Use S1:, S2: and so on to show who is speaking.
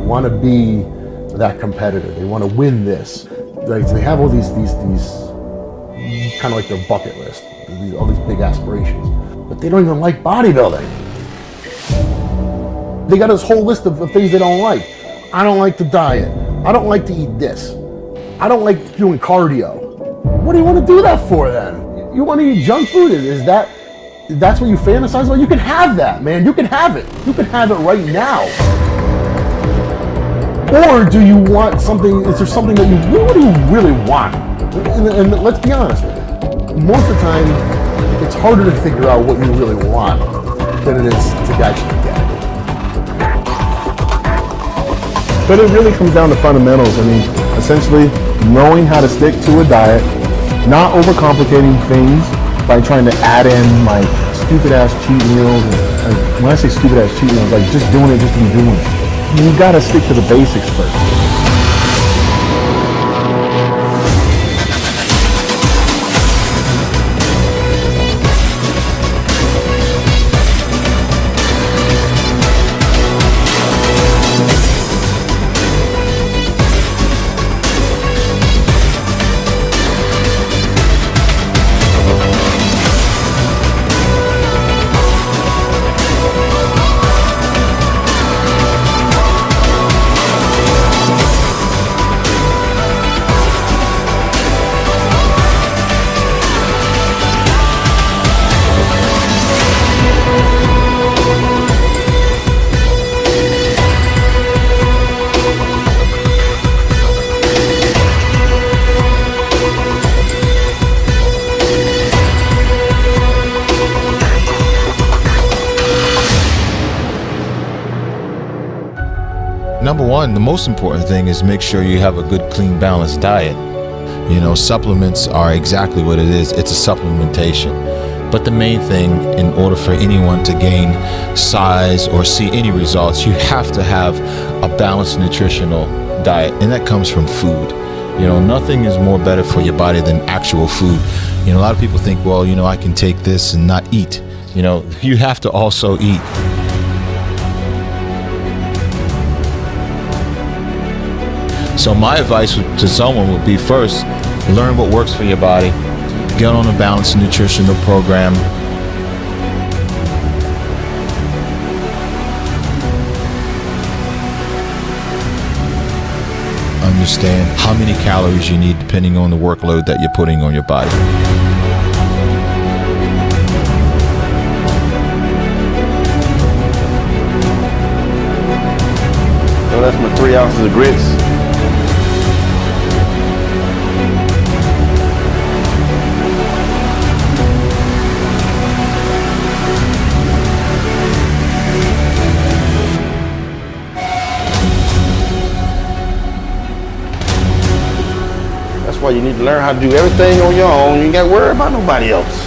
S1: want to be that competitor. They want to win this. Like, they have all these kind of like their bucket list, all these big aspirations, but they don't even like bodybuilding. They got this whole list of things they don't like. I don't like to diet. I don't like to eat this. I don't like doing cardio. What do you want to do that for then? You want to eat junk food? That's what you fantasize about? You can have that, man. You can have it. You can have it right now. Or do you want something, is there something that what do you really want? And let's be honest, most of the time, it's harder to figure out what you really want than it is to actually get it.
S2: But it really comes down to fundamentals. I mean, essentially knowing how to stick to a diet, not overcomplicating things by trying to add in like stupid ass cheat meals. And when I say stupid ass cheat meals, like just doing it just to be doing it. You gotta stick to the basics first.
S3: Number one, the most important thing is make sure you have a good, clean, balanced diet. You know, supplements are exactly what it is. It's a supplementation. But the main thing, in order for anyone to gain size or see any results, you have to have a balanced nutritional diet, and that comes from food. You know, nothing is more better for your body than actual food. You know, a lot of people think, well, you know, I can take this and not eat. You know, you have to also eat. So my advice to someone would be, first, learn what works for your body, get on a balanced nutritional program. Understand how many calories you need depending on the workload that you're putting on your body.
S2: So that's my 3 ounces of grits. That's why you need to learn how to do everything on your own. You ain't got to worry about nobody else.